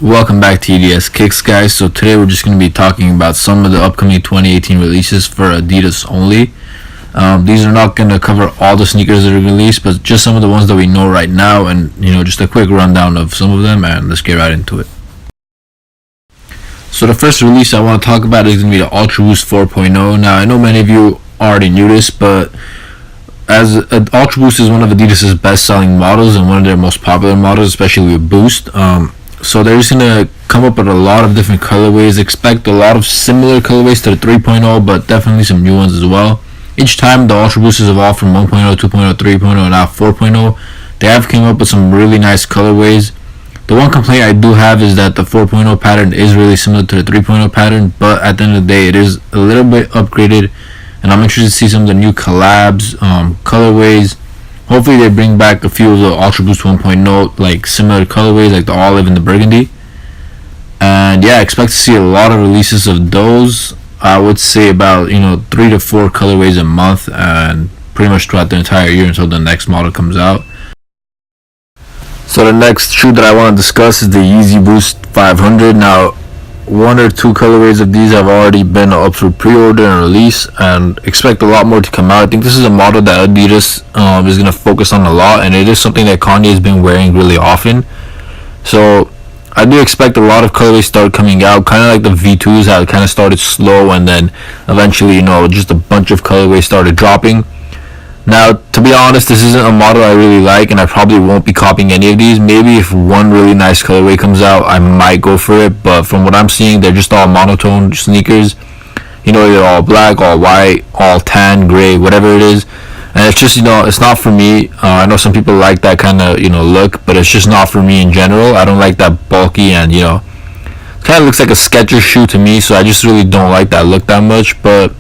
Welcome back to EDS Kicks, guys. So today we're just going to be talking about some of the upcoming 2018 releases for Adidas only. These are not going to cover all the sneakers that are released, but just some of the ones that we know right now, and just a quick rundown of some of them, and let's get right into it. So the first release I want to talk about is going to be the Ultra Boost 4.0. Now I know many of you already knew this, but as Ultra Boost is one of Adidas's best-selling models and one of their most popular models, especially with Boost. So they're just going to come up with a lot of different colorways. Expect a lot of similar colorways to the 3.0, but definitely some new ones as well. Each time the Ultra Boost has evolved from 1.0, 2.0, 3.0, and now 4.0. They have came up with some really nice colorways. The one complaint I do have is that the 4.0 pattern is really similar to the 3.0 pattern, but at the end of the day, it is a little bit upgraded, and I'm interested to see some of the new collabs, colorways. Hopefully they bring back a few of the Ultra Boost 1.0, like similar colorways, like the olive and the burgundy. And yeah, expect to see a lot of releases of those. I would say about 3 to 4 colorways a month, and pretty much throughout the entire year until the next model comes out. So the next shoe that I want to discuss is the Yeezy Boost 500. Now, 1 or 2 colorways of these have already been up for pre-order and release, and expect a lot more to come out. I think this is a model that Adidas is going to focus on a lot, and it is something that Kanye has been wearing really often. So I do expect a lot of colorways start coming out, kind of like the V2s, how it kind of started slow and then eventually just a bunch of colorways started dropping. Now, to be honest, this isn't a model I really like, and I probably won't be copying any of these. Maybe if one really nice colorway comes out, I might go for it, but from what I'm seeing, they're just all monotone sneakers. They're all black, all white, all tan, gray, whatever it is. And it's just, it's not for me. I know some people like that kind of, look, but it's just not for me in general. I don't like that bulky and, it kind of looks like a Skechers shoe to me, so I just really don't like that look that much, but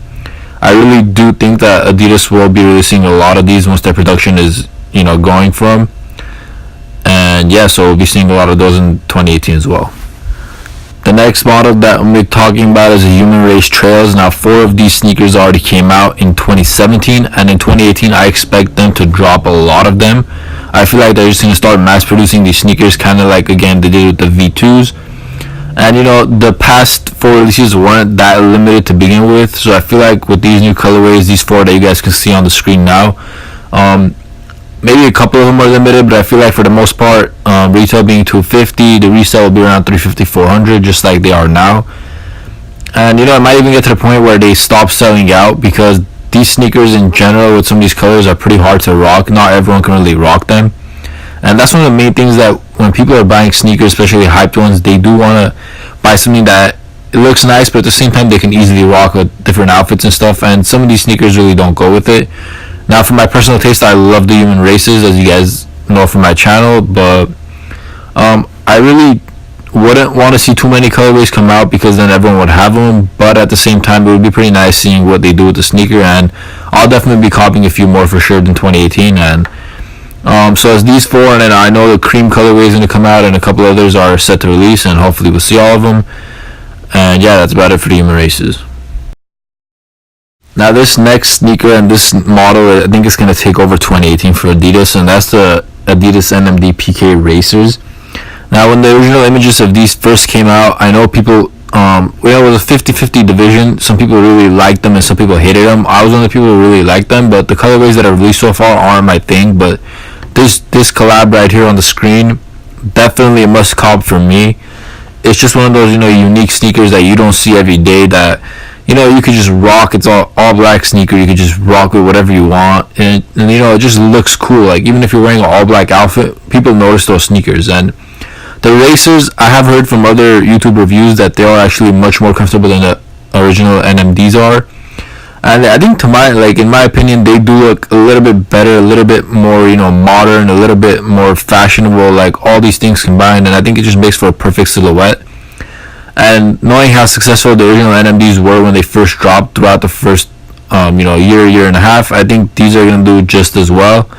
I really do think that Adidas will be releasing a lot of these once their production is, going for them. And yeah, so we'll be seeing a lot of those in 2018 as well. The next model that I'm going to be talking about is the Human Race Trails. Now, 4 of these sneakers already came out in 2017, and in 2018, I expect them to drop a lot of them. I feel like they're just going to start mass producing these sneakers, kind of like, again, they did with the V2s. And the past 4 releases weren't that limited to begin with, so I feel like with these new colorways, these 4 that you guys can see on the screen now, maybe a couple of them are limited, but I feel like for the most part, retail being $250, the resale will be around $350, $400, just like they are now. And it might even get to the point where they stop selling out, because these sneakers in general with some of these colors are pretty hard to rock. Not everyone can really rock them. And that's one of the main things that when people are buying sneakers, especially hyped ones, they do want to buy something that it looks nice, but at the same time they can easily rock with different outfits and stuff, and some of these sneakers really don't go with it. Now, for my personal taste, I love the Human Races, as you guys know from my channel, but I really wouldn't want to see too many colorways come out, because then everyone would have them. But at the same time, it would be pretty nice seeing what they do with the sneaker, and I'll definitely be copying a few more for sure in 2018. And so as these 4, and then I know the cream colorway is going to come out, and a couple others are set to release, and hopefully we'll see all of them. And yeah, that's about it for the Human Races. Now, this next sneaker and this model, I think it's going to take over 2018 for Adidas, and that's the Adidas NMD VPK Racers. Now, when the original images of these first came out, I know people, it was a 50-50 division. Some people really liked them and some people hated them. I was one of the people who really liked them, but the colorways that are released so far aren't my thing. But this collab right here on the screen, definitely a must cop for me. It's just one of those unique sneakers that you don't see every day, that you could just rock. It's all black sneaker. You could just rock with whatever you want, and it just looks cool. Like, even if you're wearing an all black outfit, people notice those sneakers. And the Racers, I have heard from other YouTube reviews that they are actually much more comfortable than the original NMDs are. And I think in my opinion, they do look a little bit better, a little bit more, modern, a little bit more fashionable, like all these things combined. And I think it just makes for a perfect silhouette. And knowing how successful the original NMDs were when they first dropped throughout the first, year and a half, I think these are going to do just as well.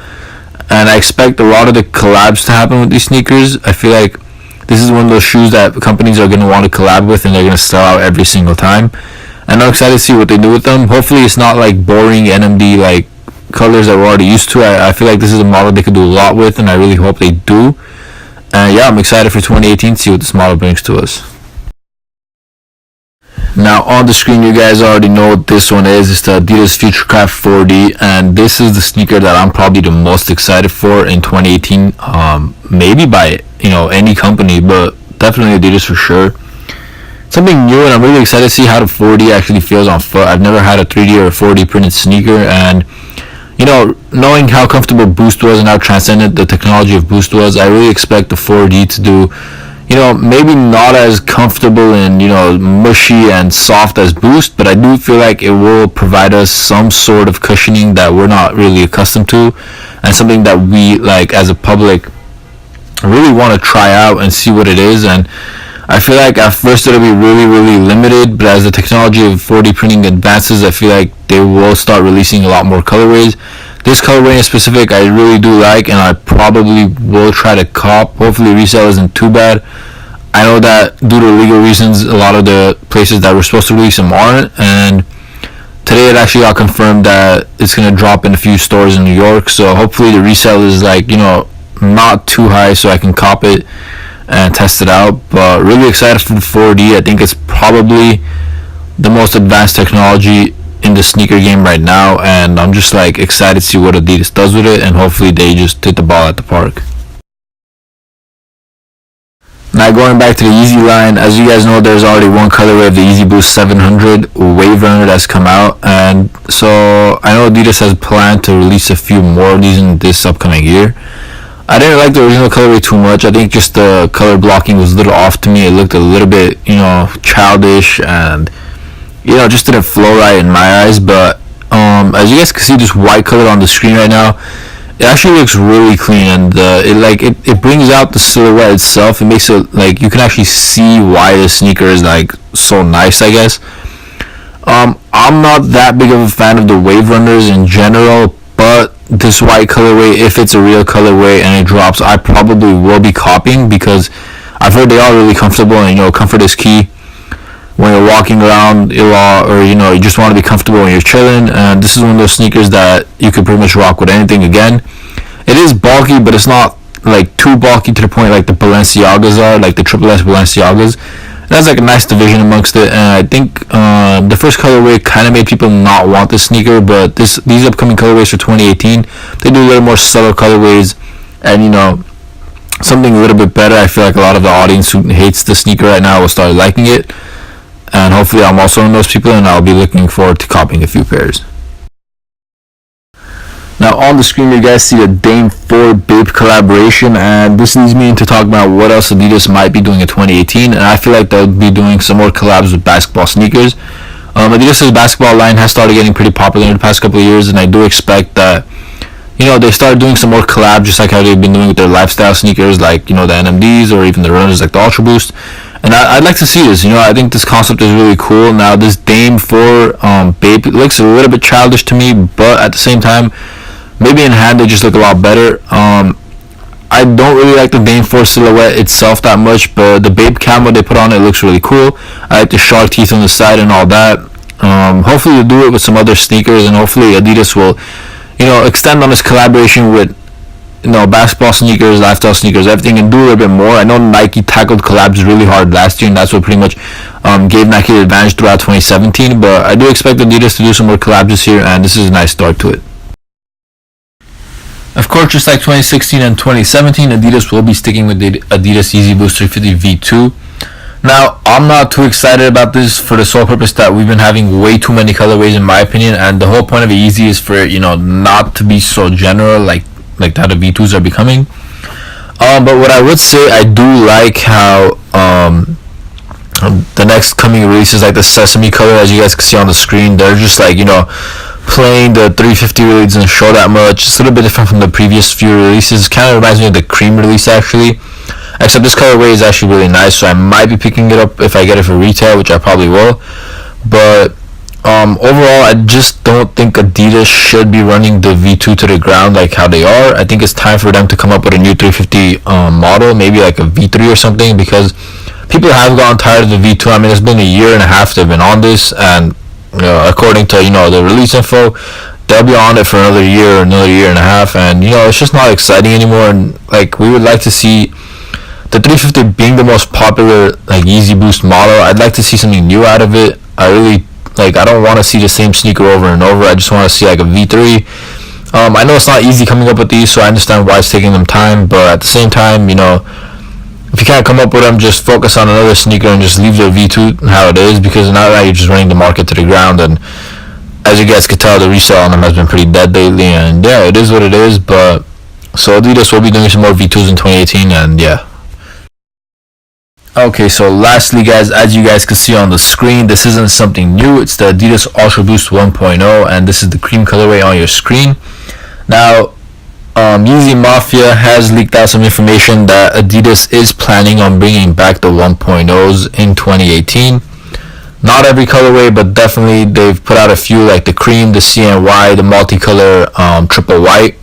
And I expect a lot of the collabs to happen with these sneakers. I feel like this is one of those shoes that companies are going to want to collab with, and they're going to sell out every single time. And I'm excited to see what they do with them. Hopefully it's not like boring NMD like colors that we're already used to. I feel like this is a model they could do a lot with, and I really hope they do. And yeah, I'm excited for 2018 to see what this model brings to us. Now on the screen, you guys already know what this one is. It's the Adidas Futurecraft 4D, and this is the sneaker that I'm probably the most excited for in 2018. Maybe by any company, but definitely Adidas for sure. Something new, and I'm really excited to see how the 4D actually feels on foot. I've never had a 3D or a 4D printed sneaker, and knowing how comfortable Boost was and how transcendent the technology of Boost was, I really expect the 4D to do maybe not as comfortable and, mushy and soft as Boost, but I do feel like it will provide us some sort of cushioning that we're not really accustomed to, and something that we, like, as a public, really want to try out and see what it is. And I feel like at first it'll be really, really limited, but as the technology of 4D printing advances, I feel like they will start releasing a lot more colorways. This colorway in specific I really do like, and I probably will try to cop. Hopefully resale isn't too bad. I know that due to legal reasons, a lot of the places that were supposed to release them aren't, and today it actually got confirmed that it's going to drop in a few stores in New York, so hopefully the resale is not too high so I can cop it and test it out. But really excited for the 4D. I think it's probably the most advanced technology in the sneaker game right now, and I'm just excited to see what Adidas does with it, and hopefully they just hit the ball at the park. Now going back to the Yeezy line, as you guys know, there's already one colorway of the Yeezy Boost 700 WaveRunner that's come out, and so I know Adidas has planned to release a few more of these in this upcoming year. I didn't like the original colorway too much. I think just the color blocking was a little off to me. It looked a little bit, childish, and just didn't flow right in my eyes. But as you guys can see, this white color on the screen right now, it actually looks really clean, and it brings out the silhouette itself. It makes it you can actually see why the sneaker is so nice, I guess. I'm not that big of a fan of the WaveRunners in general, but this white colorway, if it's a real colorway and it drops, I probably will be copying, because I've heard they are really comfortable, and comfort is key when you're walking around, or you just want to be comfortable when you're chilling. And this is one of those sneakers that you could pretty much rock with anything. Again, it is bulky, but it's not too bulky to the point like the Balenciagas are, like the Triple S Balenciagas. That's a nice division amongst it, and I think the first colorway kind of made people not want this sneaker, but these upcoming colorways for 2018, they do a little more subtle colorways, and something a little bit better. I feel like a lot of the audience who hates the sneaker right now will start liking it, and hopefully I'm also one of those people, and I'll be looking forward to copying a few pairs. Now on the screen you guys see the Dame 4 Bape collaboration, and this leads me into talking about what else Adidas might be doing in 2018, and I feel like they'll be doing some more collabs with basketball sneakers. Adidas' basketball line has started getting pretty popular in the past couple of years, and I do expect that they start doing some more collabs, just like how they've been doing with their lifestyle sneakers, like the NMDs, or even the runners like the Ultra Boost. And I'd like to see this. I think this concept is really cool. Now this Dame 4 Bape, it looks a little bit childish to me, but at the same time, maybe in hand they just look a lot better. I don't really like the Dame 4 silhouette itself that much, but the Bape camo they put on it looks really cool. I like the shark teeth on the side and all that. Hopefully they'll do it with some other sneakers, and hopefully Adidas will extend on this collaboration with basketball sneakers, lifestyle sneakers, everything, and do a little bit more. I know Nike tackled collabs really hard last year, and that's what pretty much gave Nike the advantage throughout 2017, but I do expect Adidas to do some more collabs this year, and this is a nice start to it. Of course, just like 2016 and 2017, Adidas will be sticking with the Adidas Yeezy Boost 350 V2. Now, I'm not too excited about this for the sole purpose that we've been having way too many colorways in my opinion, and the whole point of a Yeezy is for it, not to be so general like how the V2s are becoming. But what I would say, I do like how the next coming releases, like the sesame color, as you guys can see on the screen, they're just playing the 350 really doesn't show that much. It's a little bit different from the previous few releases. Kind of reminds me of the cream release actually, except this colorway is actually really nice, so I might be picking it up if I get it for retail, which I probably will. But overall, I just don't think Adidas should be running the V2 to the ground like how they are. I think it's time for them to come up with a new 350 model, maybe like a V3 or something, because people have gotten tired of the V2. I mean, it's been a year and a half they've been on this, and according to the release info, they'll be on it for another year and a half, and it's just not exciting anymore. And we would like to see the 350 being the most popular like Yeezy Boost model, I'd like to see something new out of it. I don't want to see the same sneaker over and over. I just want to see like a V3. I know it's not easy coming up with these, so I understand why it's taking them time, but at the same time, you know, if you can't come up with them, just focus on another sneaker and just leave the V2 how it is, because now that you're just running the market to the ground. And as you guys could tell, the resale on them has been pretty dead lately, and yeah, it is what it is. But so Adidas will be doing some more V2s in 2018, and yeah. Okay, so lastly guys, as you guys can see on the screen, this isn't something new. It's the Adidas Ultra Boost 1.0, and this is the cream colorway on your screen. Now, Yeezy Mafia has leaked out some information that Adidas is planning on bringing back the 1.0s in 2018. Not every colorway, but definitely they've put out a few, like the cream, the CNY, the multicolor triple white.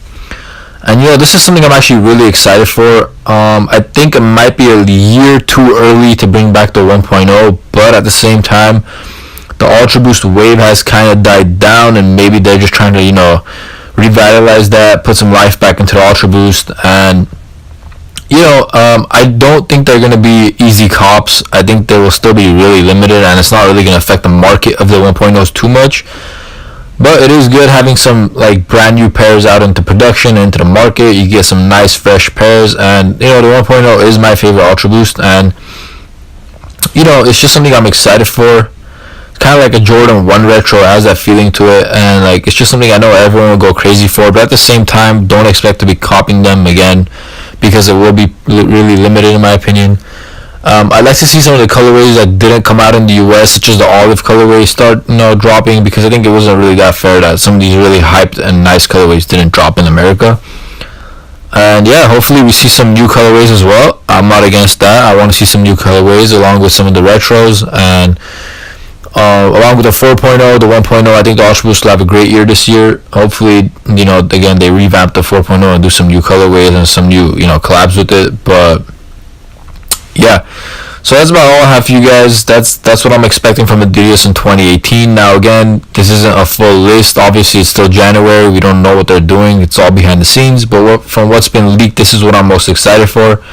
And you know, this is something I'm actually really excited for. I think it might be a year too early to bring back the 1.0, but at the same time, the Ultra Boost wave has kind of died down, and maybe they're just trying to, you know, revitalize that, put some life back into the Ultra Boost. And you know, I don't think they're going to be easy cops. I think they will still be really limited, and it's not really going to affect the market of the 1.0s too much. But it is good having some like brand new pairs out into production, into the market. You get some nice fresh pairs, and you know, the 1.0 is my favorite Ultra Boost, and you know, it's just something I'm excited for. It's kind of like a Jordan 1 retro. It has that feeling to it, and like, it's just something I know everyone will go crazy for, but at the same time, don't expect to be copying them again, because it will be really limited in my opinion. I'd like to see some of the colorways that didn't come out in the US, such as the olive colorway, start, you know, dropping, because I think it wasn't really that fair that some of these really hyped and nice colorways didn't drop in America. And yeah, hopefully we see some new colorways as well. I'm not against that. I want to see some new colorways along with some of the retros, and along with the 4.0, the 1.0, I think the Ultra Boost will have a great year this year. Hopefully, you know, again, they revamp the 4.0 and do some new colorways and some new, you know, collabs with it. But yeah, so that's about all I have for you guys. That's what I'm expecting from Adidas in 2018. Now again, this isn't a full list. Obviously, it's still January. We don't know what they're doing. It's all behind the scenes. But from what's been leaked, this is what I'm most excited for.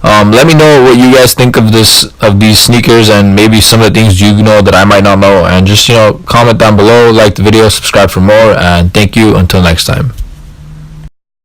Let me know what you guys think of these sneakers, and maybe some of the things you know that I might not know. And just, you know, comment down below, like the video, subscribe for more, and thank you. Until next time.